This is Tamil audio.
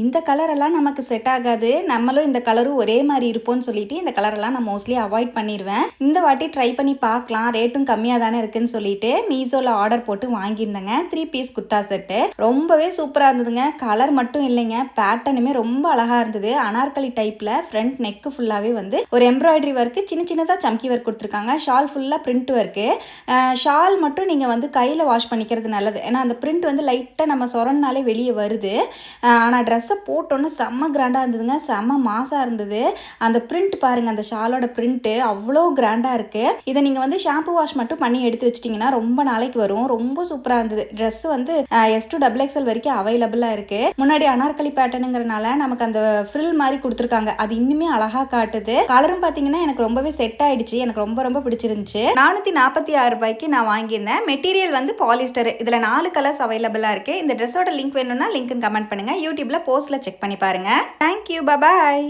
இந்த கலரெல்லாம் நமக்கு செட் ஆகாது, நம்மளும் இந்த கலரும் ஒரே மாதிரி இருப்போம்னு சொல்லிட்டு இந்த கலரெல்லாம் நான் மோஸ்ட்லி அவாய்ட் பண்ணிடுவேன். இந்த வாட்டி ட்ரை பண்ணி பார்க்கலாம், ரேட்டும் கம்மியாக தானே இருக்குன்னு சொல்லிட்டு மீஷோவில் ஆர்டர் போட்டு வாங்கியிருந்தேங்க. 3 பீஸ் குர்த்தா செட்டு ரொம்பவே சூப்பராக இருந்ததுங்க. கலர் மட்டும் இல்லைங்க, பேட்டர்னுமே ரொம்ப அழகாக இருந்தது. அனார்கலி டைப்பில் ஃப்ரண்ட் நெக்கு ஃபுல்லாகவே வந்து ஒரு எம்ப்ராய்டரி ஒர்க்கு, சின்ன சின்னதாக சம்கி ஒர்க் கொடுத்துருக்காங்க. ஷால் ஃபுல்லாக பிரிண்ட் ஒர்க்கு. ஷால் மட்டும் நீங்கள் வந்து கையில் வாஷ் பண்ணிக்கிறது நல்லது, ஏன்னா அந்த பிரிண்ட் வந்து லைட்டாக நம்ம சொரன்னாலே வெளியே வருது. ஆனால் ட்ரெஸ்ஸை போட்டோன்னு செம்ம கிராண்டாக இருந்ததுங்க, செம்ம மாசாக இருந்தது. அந்த பிரிண்ட் பாருங்கள், அந்த ஷாலோட பிரிண்ட்டு அவ்வளோ கிராண்டாக இருக்குது. இதை நீங்கள் வந்து ஷாம்பு வாஷ் மட்டும் பண்ணி எடுத்து வச்சிட்டிங்கன்னா ரொம்ப நாளைக்கு வரும். ரொம்ப சூப்பராக இருந்தது. ட்ரெஸ் வந்து S2 XXL வரைக்கும் அவைலபிளாக இருக்குது. முன்னாடி அனார்கலி பேட்டர்னுங்கிறனால நமக்கு அந்த ஃப்ரில் மாதிரி கொடுத்துருக்காங்க, அது இன்னுமே அழகாக காட்டுது. கலரும் பார்த்தீங்கன்னா எனக்கு ரொம்பவே செட் ஆயிடுச்சு, எனக்கு ரொம்ப ரொம்ப பிடிச்சிருந்துச்சு. 446 ரூபாய்க்கு நான் வாங்கியிருந்தேன். மெட்டீரியல் வந்து பாலிஸ்டர். இதில் 4 கலர்ஸ் அவைலபிளாக இருக்குது. இந்த ட்ரெஸ்ஸோட லிங்க் வேணும்னா லிங்க்னு கமெண்ட் பண்ணுங்கள். யூடியூப்பில் போஸ்ட்டில் செக் பண்ணி பாருங்கள். தேங்க்யூ, பாய்.